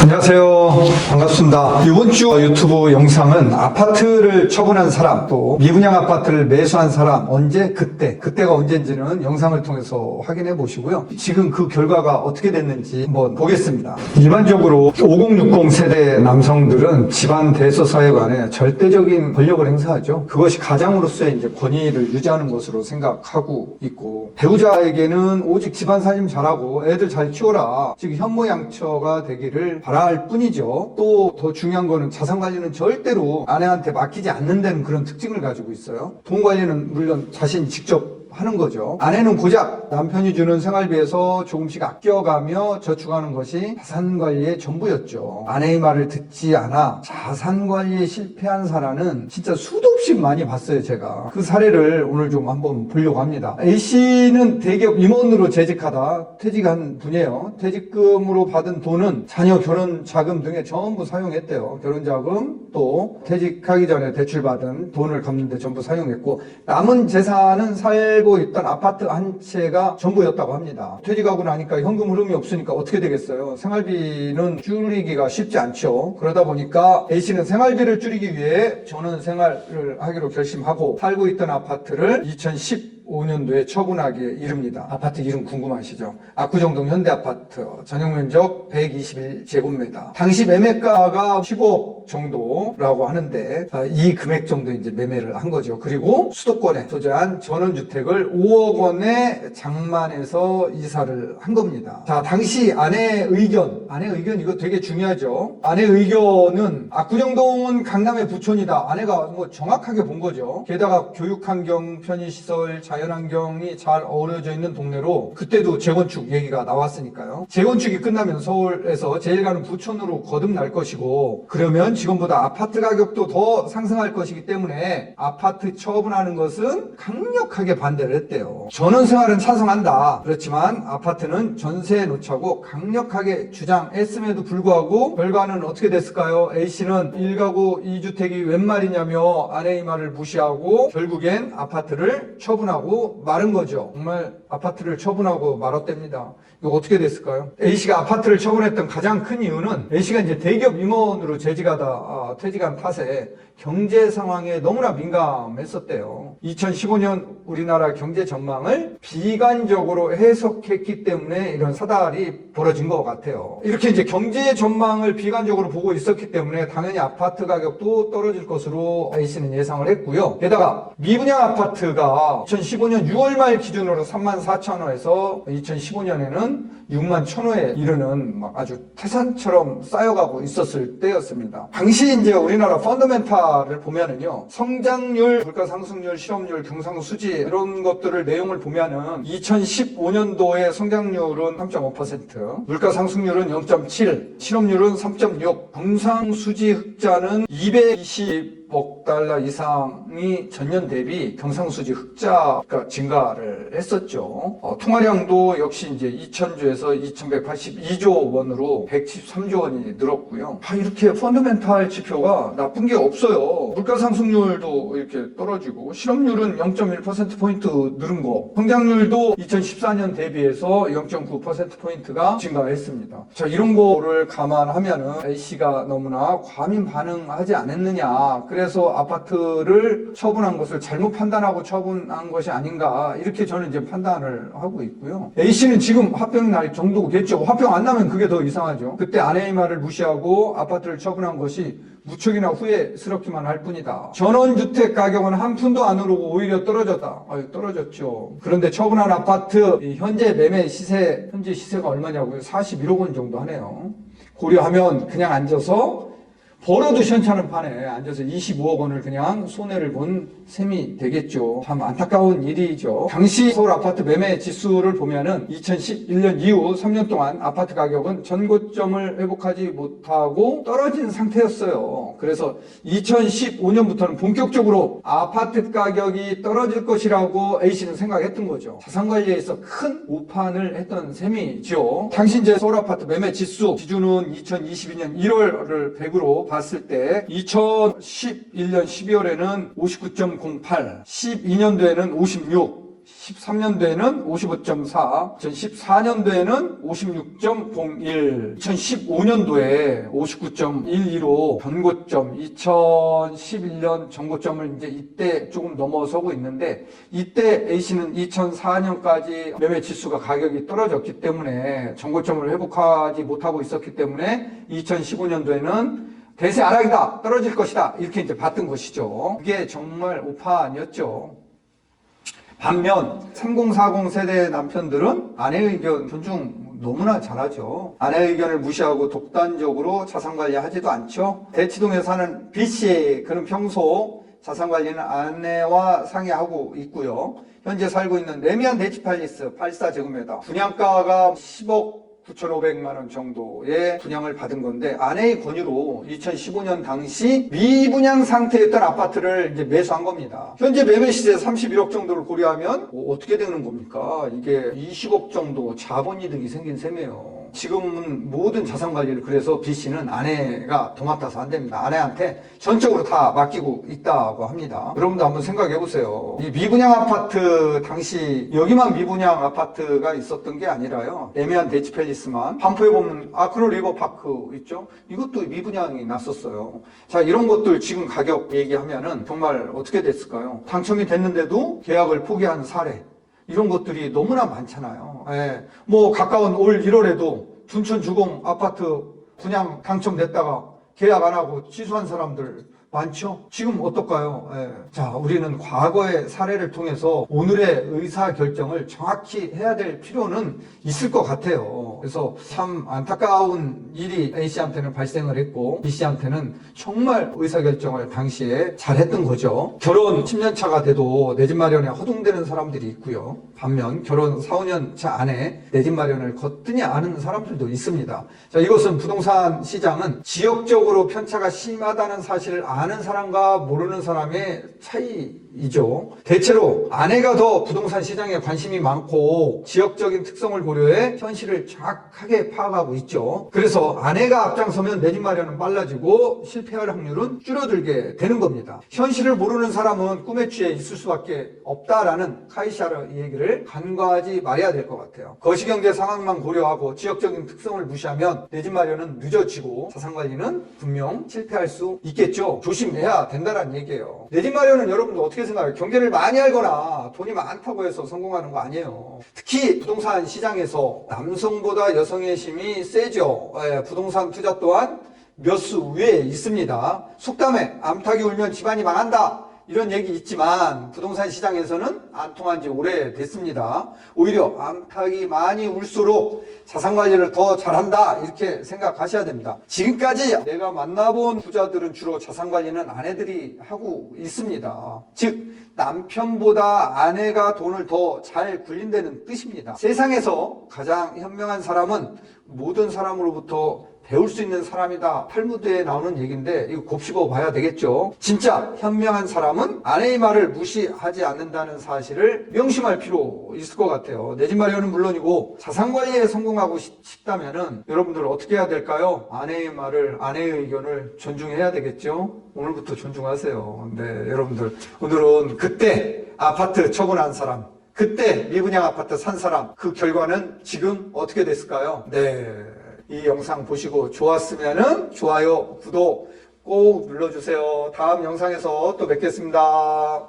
안녕하세요. 반갑습니다. 이번 주 유튜브 영상은 아파트를 처분한 사람, 또 미분양 아파트를 매수한 사람, 언제, 그때가 언제인지는 영상을 통해서 확인해 보시고요. 지금 그 결과가 어떻게 됐는지 한번 보겠습니다. 일반적으로 5060 세대 남성들은 집안 대소사회관에 절대적인 권력을 행사하죠. 그것이 가장으로서의 이제 권위를 유지하는 것으로 생각하고 있고, 배우자에게는 오직 집안 살림 잘하고 애들 잘 키워라, 즉 현모양처가 되기를 바랄 뿐이죠. 또 더 중요한 거는 자산 관리는 절대로 아내한테 맡기지 않는다는 그런 특징을 가지고 있어요. 돈 관리는 물론 자신이 직접 하는 거죠. 아내는 고작 남편이 주는 생활비에서 조금씩 아껴가며 저축하는 것이 자산관리의 전부였죠. 아내의 말을 듣지 않아 자산관리에 실패한 사례는 진짜 수도 없이 많이 봤어요. 제가 그 사례를 오늘 좀 한번 보려고 합니다. A씨는 대기업 임원으로 재직하다 퇴직한 분이에요. 퇴직금으로 받은 돈은 자녀 결혼 자금 등에 전부 사용했대요. 결혼 자금, 또 퇴직하기 전에 대출받은 돈을 갚는 데 전부 사용했고, 남은 재산은 살고 있던 아파트 한 채가 전부였다고 합니다. 퇴직하고 나니까 현금 흐름이 없으니까 어떻게 되겠어요? 생활비는 줄이기가 쉽지 않죠. 그러다 보니까 A씨는 생활비를 줄이기 위해 전원생활을 하기로 결심하고 살고 있던 아파트를 2015년도에 처분하기에 이릅니다. 아파트 이름 궁금하시죠? 압구정동 현대아파트, 전용면적 121제곱미터. 당시 매매가가 15억 정도라고 하는데 이 금액 정도 이제 매매를 한 거죠. 그리고 수도권에 소재한 전원주택을 5억 원에 장만해서 이사를 한 겁니다. 자, 당시 아내의 의견 이거 되게 중요하죠. 아내의 의견은 압구정동은 강남의 부촌이다. 아내가 뭐 정확하게 본 거죠. 게다가 교육환경, 편의시설, 자연환경이 잘 어우러져 있는 동네로, 그때도 재건축 얘기가 나왔으니까요. 재건축이 끝나면 서울에서 제일 가는 부촌으로 거듭날 것이고, 그러면 지금보다 아파트 가격도 더 상승할 것이기 때문에 아파트 처분하는 것은 강력하게 반대를 했대요. 전원생활은 찬성한다. 그렇지만 아파트는 전세에 놓자고 강력하게 주장했음에도 불구하고 결과는 어떻게 됐을까요? A씨는 1가구 2주택이 웬 말이냐며 아내의 말을 무시하고 결국엔 아파트를 처분하고 마른 거죠. 정말 아파트를 처분하고 말았답니다. 이거 어떻게 됐을까요? A씨가 아파트를 처분했던 가장 큰 이유는 A씨가 이제 대기업 임원으로 재직하다 퇴직한 탓에 경제 상황에 너무나 민감했었대요. 2015년 우리나라 경제 전망을 비관적으로 해석했기 때문에 이런 사달이 벌어진 것 같아요. 이렇게 이제 경제 전망을 비관적으로 보고 있었기 때문에 당연히 아파트 가격도 떨어질 것으로 A씨는 예상을 했고요. 게다가 미분양 아파트가 2015년 6월 말 기준으로 34,000호에서 2015년에는 61,000호에 이르는 막 아주 태산처럼 쌓여가고 있었을 때였습니다. 당시 이제 우리나라 펀더멘탈을 보면은요, 성장률, 물가 상승률, 실업률, 경상수지 이런 것들을 내용을 보면은 2015년도에 성장률은 3.5%, 물가 상승률은 0.7, 실업률은 3.6, 경상수지 흑자는 220억 달러 이상이 전년 대비 경상수지 흑자가 증가를 했었죠. 통화량도 역시 이제 2,000조에서 2,182조 원으로 113조 원이 늘었고요. 이렇게 펀더멘탈 지표가 나쁜 게 없어요. 물가 상승률도 이렇게 떨어지고, 실업률은 0.1%포인트 늘은 거, 성장률도 2014년 대비해서 0.9%포인트가 증가했습니다. 자, 이런 거를 감안하면은 A씨가 너무나 과민 반응하지 않았느냐, 그래서 아파트를 처분한 것을 잘못 판단하고 처분한 것이 아닌가, 이렇게 저는 이제 판단을 하고 있고요. A씨는 지금 화병 날 정도겠죠. 화병 안 나면 그게 더 이상하죠. 그때 아내의 말을 무시하고 아파트를 처분한 것이 무척이나 후회스럽기만 할 뿐이다. 전원주택 가격은 한 푼도 안 오르고 오히려 떨어졌다. 떨어졌죠. 그런데 처분한 아파트 현재 매매 시세, 현재 시세가 얼마냐고요? 41억 원 정도 하네요. 고려하면 그냥 앉아서 벌어도 시원찮은 판에 앉아서 25억 원을 그냥 손해를 본 셈이 되겠죠. 참 안타까운 일이죠. 당시 서울 아파트 매매 지수를 보면은 2011년 이후 3년 동안 아파트 가격은 전고점을 회복하지 못하고 떨어진 상태였어요. 그래서 2015년부터는 본격적으로 아파트 가격이 떨어질 것이라고 A씨는 생각했던 거죠. 자산관리에서 큰 오판을 했던 셈이죠. 당시 이제 서울 아파트 매매 지수 기준은 2022년 1월을 100으로 봤을 때 2011년 12월에는 59.08, 12년도에는 56, 2013년도에는 55.4, 2014년도에는 56.01, 2015년도에 59.12로 변고점, 2011년 전고점을 이제 이때 조금 넘어서고 있는데, 이때 A씨는 2004년까지 매매 지수가 가격이 떨어졌기 때문에 전고점을 회복하지 못하고 있었기 때문에 2015년도에는 대세 하락이다, 떨어질 것이다, 이렇게 이제 봤던 것이죠. 그게 정말 오판이었죠. 반면 3040 세대 남편들은 아내의 의견 존중 너무나 잘하죠. 아내의 의견을 무시하고 독단적으로 자산관리 하지도 않죠. 대치동에 사는 B씨, 그는 평소 자산관리는 아내와 상의하고 있고요. 현재 살고 있는 레미안 대치팰리스 84제곱미터 분양가가 10억 9,500만 원 정도의 분양을 받은 건데, 아내의 권유로 2015년 당시 미분양 상태였던 아파트를 이제 매수한 겁니다. 현재 매매 시세 31억 정도를 고려하면 어떻게 되는 겁니까? 이게 20억 정도 자본이득이 생긴 셈이에요. 지금은 모든 자산 관리를 그래서 B씨는 아내가 도맡아서 안 됩니다. 아내한테 전적으로 다 맡기고 있다고 합니다. 여러분도 한번 생각해 보세요. 이 미분양 아파트 당시 여기만 미분양 아파트가 있었던 게 아니라요. 레미안 대치팰리스만 반포에 보면 아크로 리버파크 있죠? 이것도 미분양이 났었어요. 자, 이런 것들 지금 가격 얘기하면은 정말 어떻게 됐을까요? 당첨이 됐는데도 계약을 포기한 사례. 이런 것들이 너무나 많잖아요. 예. 뭐 가까운 올 1월에도 둔천 주공 아파트 분양 당첨됐다가 계약 안 하고 취소한 사람들 많죠? 지금 어떨까요? 예. 자, 우리는 과거의 사례를 통해서 오늘의 의사결정을 정확히 해야 될 필요는 있을 것 같아요. 그래서 참 안타까운 일이 A씨한테는 발생을 했고, B씨한테는 정말 의사결정을 당시에 잘했던 거죠. 결혼 10년 차가 돼도 내 집 마련에 허둥대는 사람들이 있고요. 반면 결혼 4, 5년 차 안에 내 집 마련을 거뜬히 아는 사람들도 있습니다. 자, 이것은 부동산 시장은 지역적으로 편차가 심하다는 사실을 아는 사람과 모르는 사람의 차이이죠. 대체로 아내가 더 부동산 시장에 관심이 많고 지역적인 특성을 고려해 현실을 정확하게 파악하고 있죠. 그래서 아내가 앞장서면 내 집 마련은 빨라지고 실패할 확률은 줄어들게 되는 겁니다. 현실을 모르는 사람은 꿈에 취해 있을 수밖에 없다라는 카이샤르 얘기를 간과하지 말아야 될 것 같아요. 거시경제 상황만 고려하고 지역적인 특성을 무시하면 내 집 마련은 늦어지고 자산관리는 분명 실패할 수 있겠죠. 조심해야 된다는 얘기예요. 내 집 마련은 여러분들 어떻게 생각해요? 경제를 많이 알거나 돈이 많다고 해서 성공하는 거 아니에요. 특히 부동산 시장에서 남성보다 여성의 힘이 세죠. 부동산 투자 또한 몇 수 위에 있습니다. 속담에 암탉이 울면 집안이 망한다, 이런 얘기 있지만 부동산 시장에서는 안 통한 지 오래됐습니다. 오히려 암탉이 많이 울수록 자산관리를 더 잘한다, 이렇게 생각하셔야 됩니다. 지금까지 내가 만나본 부자들은 주로 자산관리는 아내들이 하고 있습니다. 즉 남편보다 아내가 돈을 더 잘 굴린다는 뜻입니다. 세상에서 가장 현명한 사람은 모든 사람으로부터 배울 수 있는 사람이다, 탈무드에 나오는 얘기인데 이거 곱씹어 봐야 되겠죠. 진짜 현명한 사람은 아내의 말을 무시하지 않는다는 사실을 명심할 필요 있을 것 같아요. 내 집 마련은 물론이고 자산관리에 성공하고 싶다면은 여러분들 어떻게 해야 될까요? 아내의 말을, 아내의 의견을 존중해야 되겠죠. 오늘부터 존중하세요. 네, 여러분들 오늘은 그때 아파트 처분한 사람, 그때 미분양 아파트 산 사람, 그 결과는 지금 어떻게 됐을까요? 네, 이 영상 보시고 좋았으면은 좋아요, 구독 꼭 눌러주세요. 다음 영상에서 또 뵙겠습니다.